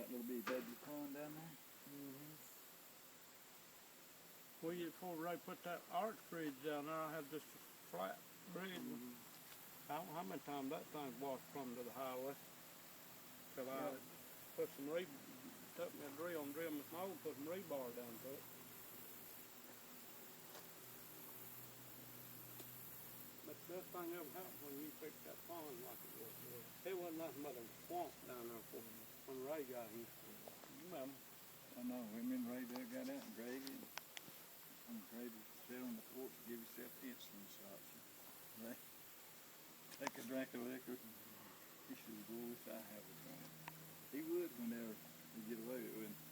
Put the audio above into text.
that little bitty baby pond down there. Well, before Ray put that arch bridge down there, I had this flat bridge. I don't know how many times that thing washed from to the highway. Till I put some took me a drill and drilled my snow and put some rebar down to it. But the best thing ever happened when you fixed that pond like it was. It wasn't nothing but a swamp down there when Ray got here. You remember? I know, him and Ray there got out and gravy. And gravy sat on the porch and give himself insulin shots. Ray, take a drink of liquor. He should go, wish I had a drink. He would whenever he get away with it.